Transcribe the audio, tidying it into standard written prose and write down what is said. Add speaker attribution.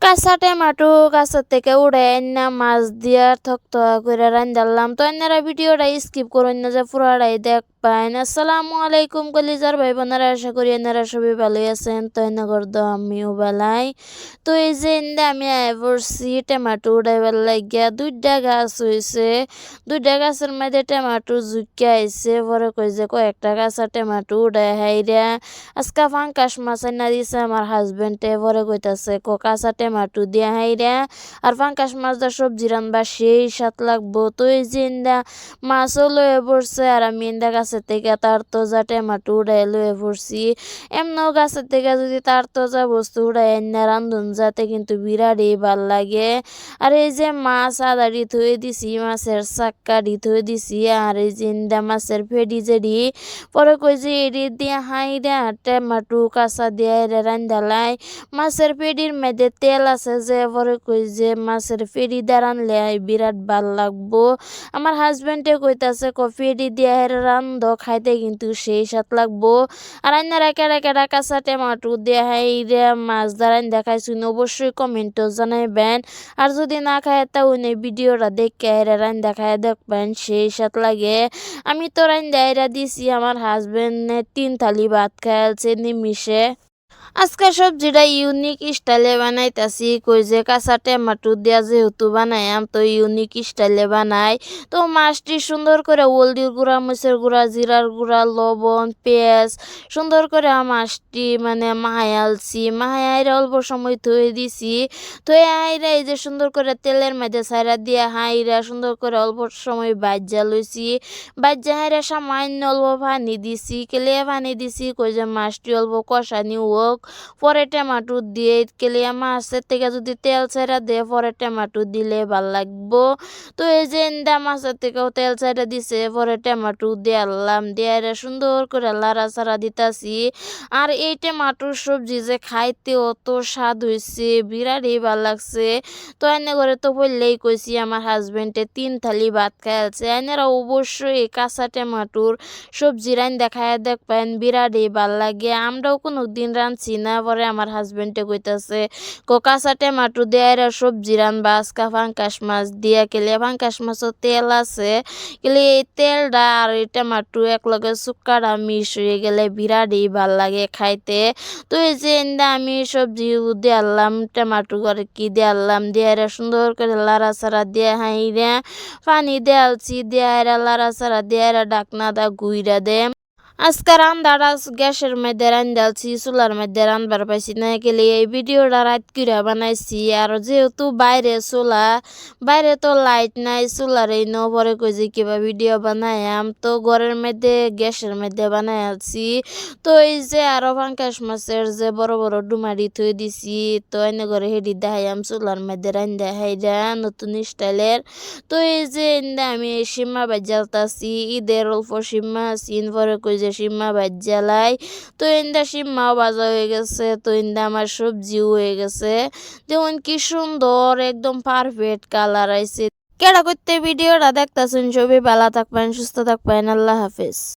Speaker 1: কাঁচা টেমাটো গাছের থেকে উড়ে না মাছ দিয়া থকথকা করে রান্ধালাম। তো এনারা ভিডিওটা স্কিপ করুন না, যে পুরাটাই দেখবেন। আসসালামু আলাইকুম কলিজার ভাই বোনেরা, আশা করি এনারা সবাই ভালোই আছেন। তো এনে করতো আমিও বেলাই। তো এই যে এনে আমি পড়ছি টেমাটো উড়াইবার লাগিয়া দুইটা গাছ হয়েছে। দুইটা গাছের মধ্যে টেমাটো জুকিয়া আইছে, পরে কই যে কয়েকটা গাছা টেমাটো উড়াই হাইরা আজকা ফাঙ্কাস মাছ আইনা দিছে আমার হাজবেন্ডে। পরে কইতাছে কাঁচা টেমাটো দিয়া হাইরা আর ফাঙ্কাস মাছ দা সবজি রান্না সেই স্বাদ লাগবো। তো এই যে ইন্দা মাছও লয়ে পড়ছে আর আমি ইন্দা গাছের থেকে তার তোজা টেমাটো উড়াই লয়ে পড়ছি। এমনও গাছের থেকে যদি তার তোজা বস্তু উড়াই এনে রান্ধুন যাতে কিন্তু বিরাটই ভাল লাগে। আর এই যে মাছ আদারি থুয়ে দিছি, মাছের চাক্কারি থুয়ে দিছি, আর এই যে ইন্দা মাছের ফেডি জেডি পরে কই যে এডি দিয়ে হাইরা টেমাটো কাঁচা দিয়ে রান্ধালাই। মাছের ফেডির মধ্যে তেল আছে যে, পরে কই যে মাছের ফেডি দিয়ে রানলে বিরাট ভাল লাগবো। আমার হাজবেন্ডে কইতাছে ফেডি দিয়ে রান্ধ, খাইতে কিন্তু সেই স্বাদ লাগবো। আর আইনারা কেডা কেডা কাঁচা টেমাটো দিয়ে হাইরা মাছ দ্বারা দেখাইছুন অবশ্যই কমেন্টও জানাইবেন। আর যদি না খায় তা উনি ভিডিওটা দেখে রান্না খায় দেখবেন সেই স্বাদ লাগে। আমি তো রান্না দিছি, আমার হাজবেন্ড 3 থালি ভাত খাইছে নিমিষে। আজকে সবজিটা ইউনিক স্টাইলে বানাইতাছি, কই যে কাঁচা টেমাটো দিয়া যেহেতু বানাইম তো ইউনিক স্টাইলে বানাই। তো মাছটি সুন্দর করে হলদির গুঁড়া, মরিচের গুঁড়া, জিরার গুঁড়া, লবণ, পেঁয়াজ সুন্দর করে মাছটি মাহায়ালছি। মাহাইরা অল্প সময় ধুয়ে দিছি। ধুয়ে হাইরা এই যে সুন্দর করে তেলের মধ্যে ছাইরা দিয়ে হাইরা সুন্দর করে অল্প সময় ভাজ্যা লইছি। ভাজ্যা হাইরা সামান্য অল্প পানি দিছি, কেলে পানি দিছি কই যে মাছটি অল্প কষানি হোক। পরে টমেটো দিয়ে কেলিয়া মাছের থেকে যদি তেল ছাইরা দিয়ে পরে টমেটো দিলে ভাল লাগবো। তো এই যে ইন্দা মাছের থেকেও তেল ছাইরা দিছে, পরে টমেটো দিয়ে আনলাম, দিয়ে সুন্দর করে লাড়া চাড়া দিতাছি। আর এই টমেটোর সবজি যে খাইতে অত স্বাদ হয়েছে, বিরাটই ভাল লাগছে। তো এনে করে তো বললেই কইছি আমার হাজবেন্ডে 3 থালি ভাত খাইছে। এনারা অবশ্যই কাঁচা টমেটোর সবজি রান্দা খাইয়া দেখবেন, বিরাটই ভাল লাগে। আমরাও কোনো দিন রাঁধছি না, পরে আমার হাজবেন্ডে কইতাছে কাঁচা টমেটো দিয়ে সবজি রানবা আজকা ফাঙ্কাস মাছ দিয়া, কেলে ফাঙ্কাস মাছও তেল আছে, কেলে এই তেলটা আর এই টমেটো একলগে সুক্কাটা মিশ হয়ে গেলে বিরাটই ভাল লাগে খাইতে। তো এই যে আমি সবজি দিয়ে আনলাম, টমেটো করে কি দিয়ে আনলাম, দিয়ে সুন্দর করে লাড়া চাড়া দিয়ে হাইরা পানি দিয়ে আলছি, দিয়ে লাড়া চাড়া দিয়ে ডাকনা দা গুইরা দে। আজকে রান্দাটা গ্যাসের মধ্যে রান্ধালছি, চুলার মধ্যে রান্ধার পাইছি না, গেলে এই ভিডিওটা রাত করে বানাইছি। আর যেহেতু বাইরে চুলা, বাইরে তো লাইট নাই, চুলার এই পরে কই যে কিবা ভিডিও বানাইম, তো ঘরের মধ্যে গ্যাসের মধ্যে বানাই আছি। তো এই যে আরো ফাঙ্কাস মাছের যে বড় বড় ডুমারি থুই দিছি, তো এনে করে হেডি দেখাইম চুলার মধ্যে রান্ধা হাইরা নতুন স্টাইলের। তো এই যে আমি সীমা বাজালতাছি, ঈদের অল্প সীমা সিন, পরে কই যে সীমা ভাজ্জালাই। তো ইন্দা সীমাও ভাজা হয়ে গেছে, তো ইন্দা আমার সবজিও হয়ে গেছে। যেমন কি সুন্দর একদম পারফেক্ট কালার আইছে। কেডা করতে ভিডিওটা দেখতাছেন সবাই ভালো থাকবেন, সুস্থ থাকবেন, আল্লাহ হাফেজ।